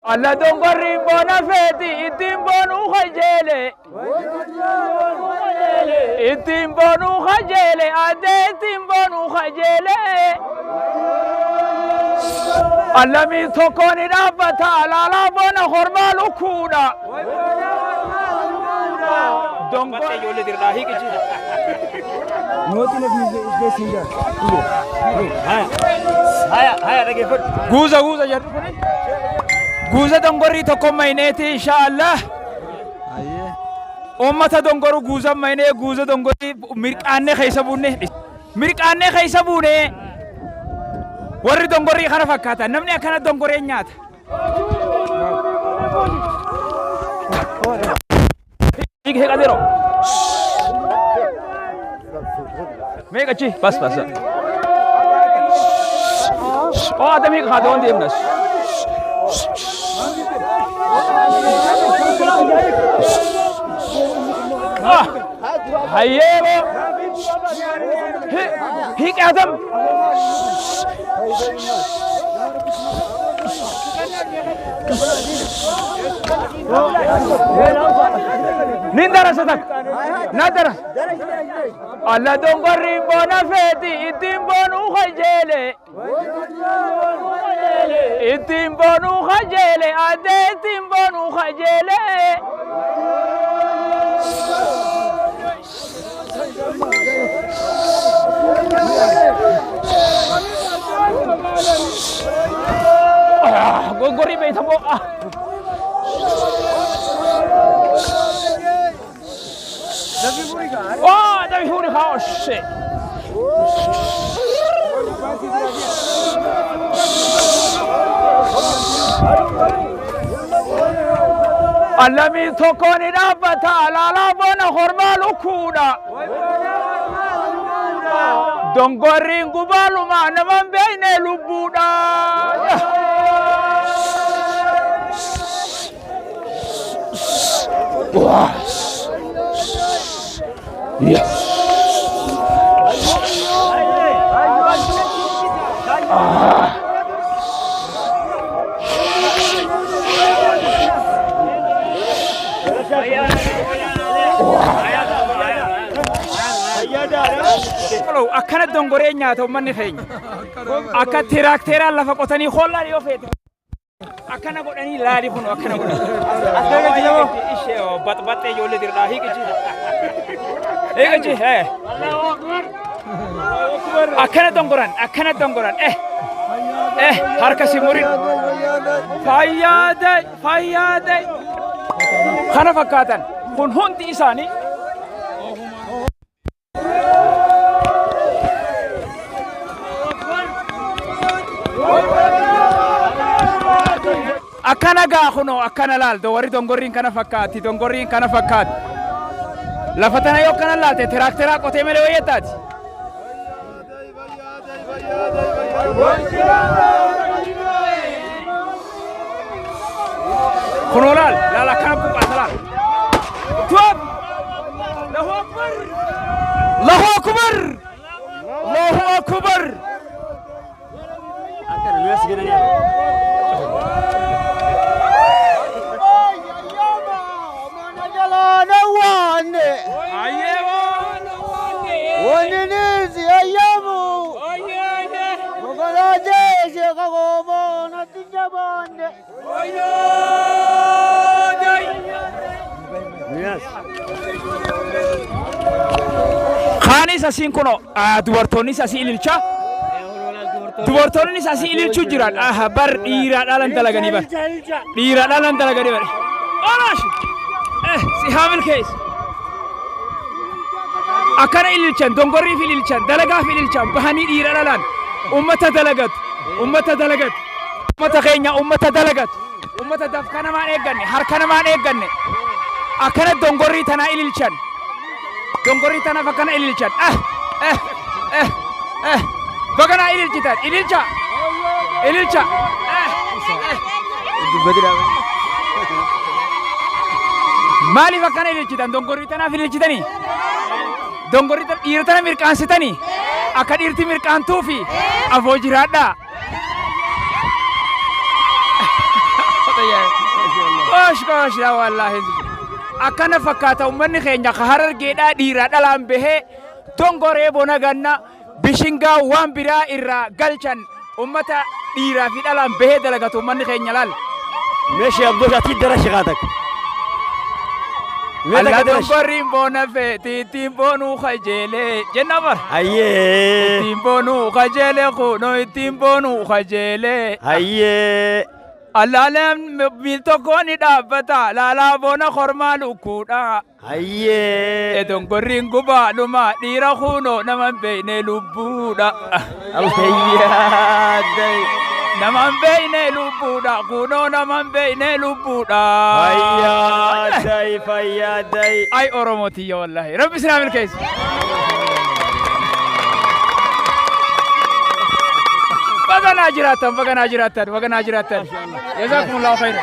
alla dongorri bona feti itin bonu khajele itin bonu khajele ade itin bonu khajele alla mi thokoni rabata la bona khormalu kuna dongorri yole dirdahi kichi noti ne bi singa haya rage fut guza jadu guza dongorri tokko maineti inshallah ummata dongoru guza maine guza dongorri mirqanne khaysa bunne warri dongorri khana fakata namni akana dongorre nyaata ige kadero mega chi bas oh adami khadon demnas هيا هيك ادم نين درستك ندرس الله دونغري بونا فيتي اتين بونو خجيلي اتين بونو خجيلي ادي اتين بونو خجيلي gori be thabo davi puri kha shit alla mi thokoni rabata la bona khormalu kuna dongorri ngubalu ma naman beine lubuda yes Hello, akana dongore nyaata manni feenya. Akka tiraktera lafa qotanii khollaa yoo feete. Akana godhanii laali kun akana godhanii. Akana jilabo ishee batbatte ijoollee dirdaa hiiqichi. Hiiqichi Allahu akbar. Akana dongoran harka simurin. Fayyade. Kana fakkaatan kun hundi isaanii akana gaaxuno akana laal do wari dongorriin kana fakkaati lafatana yoo kana laalte tiraktera qotee malee wayyataati kuno laal akana buqqaata laal tuwab Allahu akbar akana luas gidanya Khani sasin kuno dubartoonni sasi ililcha dubartoonni sasi ililchu jiran bar dhiiraadhaan dalaganii bar Olash si hamil case akana ililchan dongorri fil ililchan dalaga fil ililchan bahani dhiiraadhaan ummata keenya ummata dalagat ummata dafkana maan eegganne harkana maan eegganne akana dongorri tana ililchan dongorri tana fakana ililchan bagana ililcha mali fakana ililchitan dongorri tana ililchitani dongorri tana dhiira tana mirqaansitani akka dhiirti mirqaantuufi afoo jiraadha kosh yaa wallaahi akkana fakkaata ummanni keenya ka Harargeedhaa dhiira dhalaan bahee dongoree bona ganna bishingaa waan biraa irraa galchan ummata dhiiraa fi dhalaan bahee dalagatu ummanni keenya laal. ماشي أبدوش أكيد درش غادك. الله دونغورين بونا في تيمبونو خجلة جنبر. هيه. تيمبونو خجلة خونو تيمبونو خجلة. هيه. الله لم ميلتوكوني دابتا لا بونا خرمالو كودا. هيه. دونغورين غوبا نما ديرا خونو نمان بيني لبودا. الله داي. نمان بيني لبودا كونو نمان بيني لبودا. فيا داي. أي أوروموتي والله ربي سلام الكيس. بغنا جراتن جزاكم الله خيرا.